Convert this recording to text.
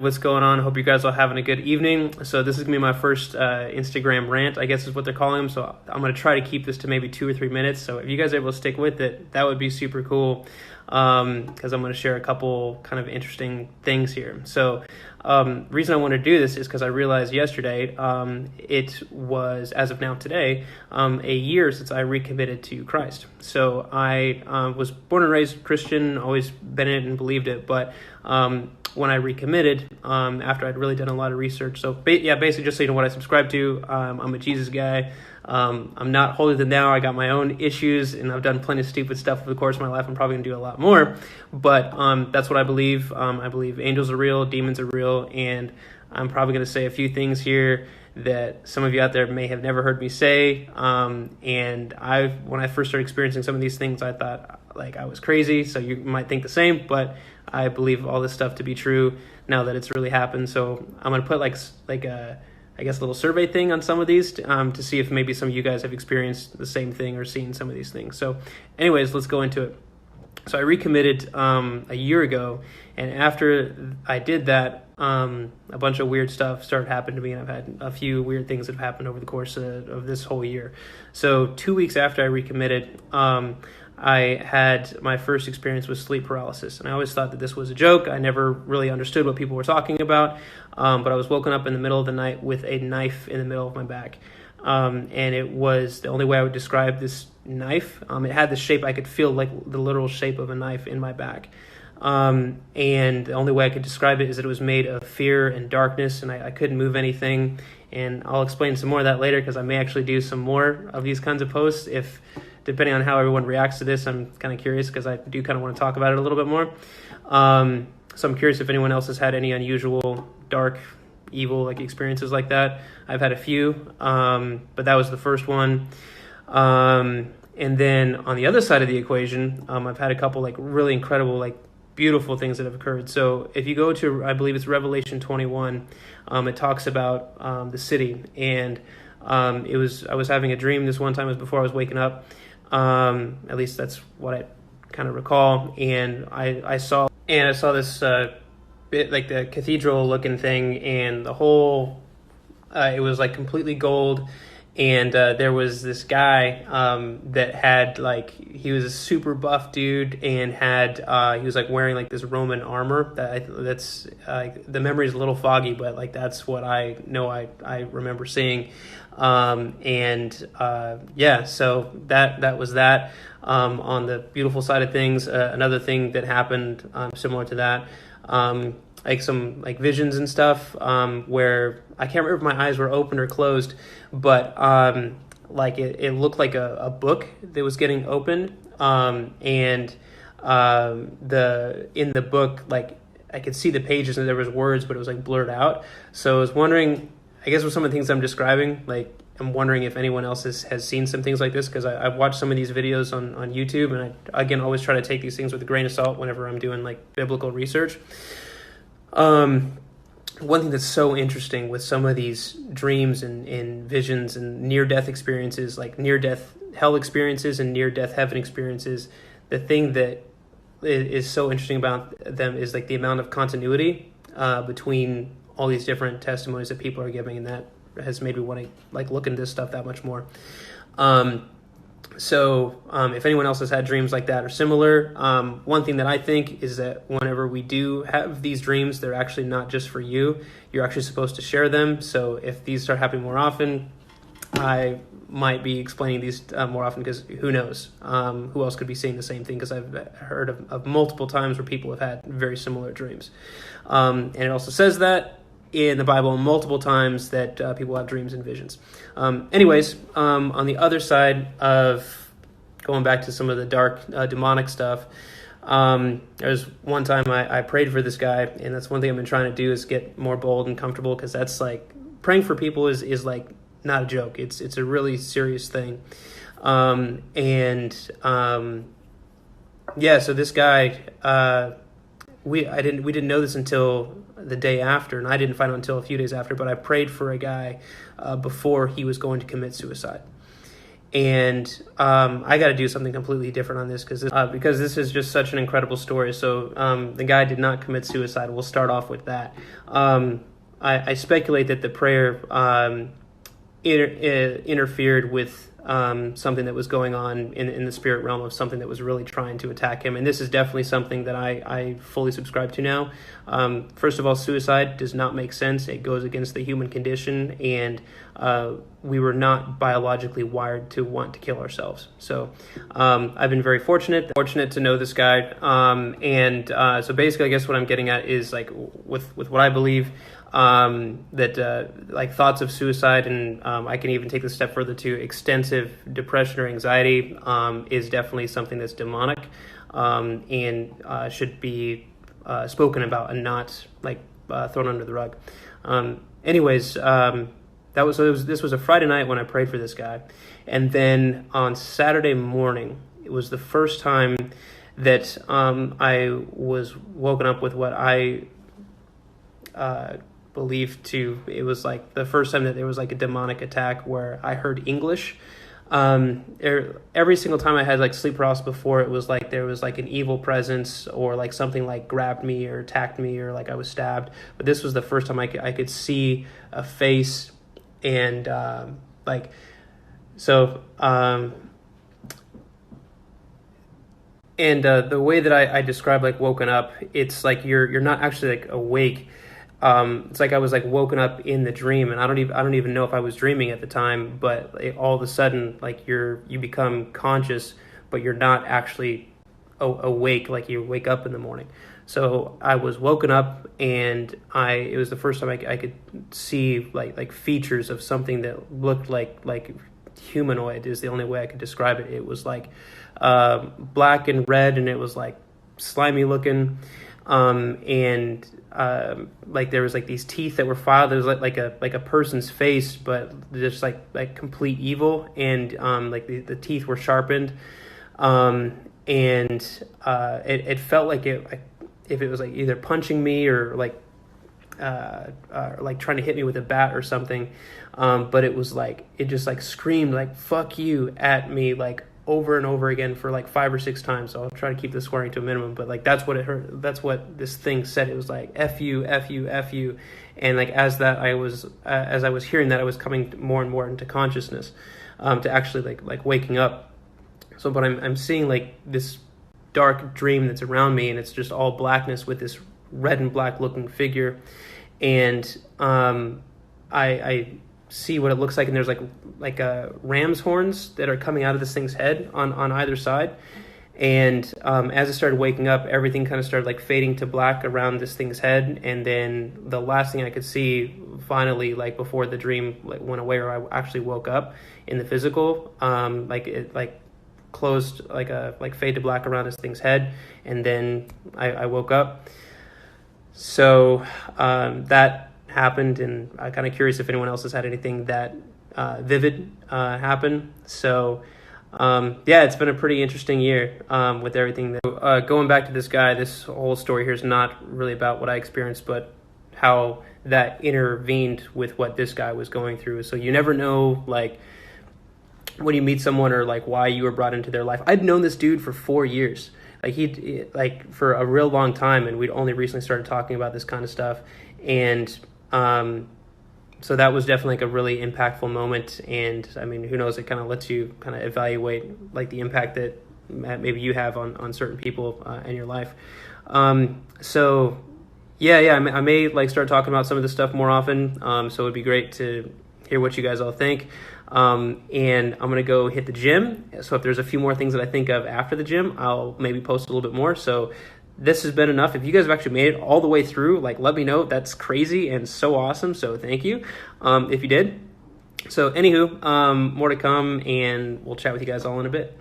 What's going on? Hope you guys are having a good evening. So this is gonna be my first Instagram rant, I guess is what they're calling them. So I'm gonna try to keep this to maybe 2 or 3 minutes. So if you guys are able to stick with it, that would be super cool. Because I'm gonna share a couple kind of interesting things here. So reason I want to do this is because I realized yesterday it was, as of now today, a year since I recommitted to Christ. So I was born and raised Christian, always been in it and believed it, but when I recommitted, after I'd really done a lot of research. So basically just so you know what I subscribe to, I'm a Jesus guy. I'm not holier than thou. I got my own issues and I've done plenty of stupid stuff over the course of my life. I'm probably gonna do a lot more, but that's what I believe. I believe angels are real, demons are real, and I'm probably gonna say a few things here that some of you out there may have never heard me say. And when I first started experiencing some of these things, I thought like I was crazy. So you might think the same, but I believe all this stuff to be true now that it's really happened. So I'm gonna put like a little survey thing on some of these to see if maybe some of you guys have experienced the same thing or seen some of these things. So anyways, let's go into it. So I recommitted a year ago, and after I did that, a bunch of weird stuff started happening to me, and I've had a few weird things that have happened over the course of this whole year. So 2 weeks after I recommitted, I had my first experience with sleep paralysis, and I always thought that this was a joke. I never really understood what people were talking about, but I was woken up in the middle of the night with a knife in the middle of my back, and it was the only way I would describe this knife. It had the shape, I could feel like the literal shape of a knife in my back, and the only way I could describe it is that it was made of fear and darkness, and I couldn't move anything. And I'll explain some more of that later, because I may actually do some more of these kinds of posts depending on how everyone reacts to this. I'm kind of curious because I do kind of want to talk about it a little bit more. So I'm curious if anyone else has had any unusual, dark, evil experiences like that. I've had a few, but that was the first one. And then on the other side of the equation, I've had a couple really incredible, beautiful things that have occurred. So if you go to, I believe it's Revelation 21, it talks about the city. And I was having a dream this one time. It was before I was waking up. At least that's what I kind of recall. And I saw this bit like the cathedral looking thing, and the whole it was completely gold. And there was this guy that had he was a super buff dude, and had he was wearing this Roman armor. That's the memory is a little foggy, but that's what I know I remember seeing. So that was that. On the beautiful side of things, another thing that happened similar to that, some visions and stuff, where I can't remember if my eyes were open or closed, but it looked like a book that was getting opened, and in the book, I could see the pages and there was words, but it was blurred out. So I was wondering, I guess with some of the things I'm describing, I'm wondering if anyone else has seen some things like this, because I've watched some of these videos on YouTube, and I, again, always try to take these things with a grain of salt whenever I'm doing biblical research. One thing that's so interesting with some of these dreams and visions and near-death experiences, near-death hell experiences and near-death heaven experiences, the thing that is so interesting about them is the amount of continuity between all these different testimonies that people are giving, and that has made me want to look into this stuff that much more. So if anyone else has had dreams like that or similar, one thing that I think is that whenever we do have these dreams, they're actually not just for you. You're actually supposed to share them. So if these start happening more often, I might be explaining these more often, because who knows who else could be seeing the same thing, because I've heard of multiple times where people have had very similar dreams. And it also says that in the Bible multiple times that people have dreams and visions. On the other side of going back to some of the dark demonic stuff, there was one time I prayed for this guy, and that's one thing I've been trying to do, is get more bold and comfortable, because that's praying for people is not a joke. It's a really serious thing. So this guy, we didn't know this until the day after, and I didn't find out until a few days after, but I prayed for a guy before he was going to commit suicide. And I got to do something completely different on this because this is just such an incredible story. So the guy did not commit suicide. We'll start off with that. I speculate that the prayer interfered with something that was going on in the spirit realm of something that was really trying to attack him. And this is definitely something that I fully subscribe to now. First of all, suicide does not make sense. It goes against the human condition, and we were not biologically wired to want to kill ourselves. So I've been very fortunate to know this guy. So basically, I guess what I'm getting at is like with what I believe, that like thoughts of suicide, and I can even take this a step further to extensive depression or anxiety, is definitely something that's demonic, and should be spoken about and not like thrown under the rug. This was a Friday night when I prayed for this guy, and then on Saturday morning, it was the first time that I was woken up with what I believed to. It was like the first time that there was like a demonic attack where I heard English. Every single time I had like sleep paralysis before, it was like there was like an evil presence or like something like grabbed me or attacked me or like I was stabbed. But this was the first time I could see a face, and the way that I describe like woken up, it's like you're not actually like awake. It's like I was like woken up in the dream, and I don't even know if I was dreaming at the time, but all of a sudden like you become conscious, but you're not actually awake, like you wake up in the morning. So I was woken up, and it was the first time I could see like features of something that looked like humanoid is the only way I could describe it. It was like black and red, and it was like slimy looking, like there was like these teeth that were filed. There was like a person's face, but just like complete evil, and like the teeth were sharpened, it felt like if it was like either punching me or like trying to hit me with a bat or something, but it was like it just like screamed like "fuck you" at me like over and over again for like 5 or 6 times. So I'll try to keep the swearing to a minimum, but like that's what it heard. That's what this thing said. It was like "f you, f you, f you," and like as I was hearing that, I was coming more and more into consciousness, to actually like waking up. So, but I'm seeing like this dark dream that's around me, and it's just all blackness with this red and black looking figure, and I see what it looks like, and there's like ram's horns that are coming out of this thing's head on either side. And as I started waking up, everything kind of started like fading to black around this thing's head, and then the last thing I could see finally, like before the dream like went away, or I actually woke up in the physical, like it like closed like fade to black around this thing's head, and then I woke up. So that happened, and I'm kind of curious if anyone else has had anything that vivid happen. So it's been a pretty interesting year with everything. Going back to this guy, this whole story here is not really about what I experienced, but how that intervened with what this guy was going through. So you never know, like, when you meet someone or like why you were brought into their life. I'd known this dude for 4 years, like for a real long time, and we'd only recently started talking about this kind of stuff. And so that was definitely like a really impactful moment. And I mean, who knows, it kind of lets you kind of evaluate like the impact that maybe you have on certain people in your life. I may like start talking about some of this stuff more often. So it'd be great to hear what you guys all think. And I'm going to go hit the gym. So if there's a few more things that I think of after the gym, I'll maybe post a little bit more. So this has been enough. If you guys have actually made it all the way through, like, let me know. That's crazy and so awesome. So thank you if you did. So anywho, more to come, and we'll chat with you guys all in a bit.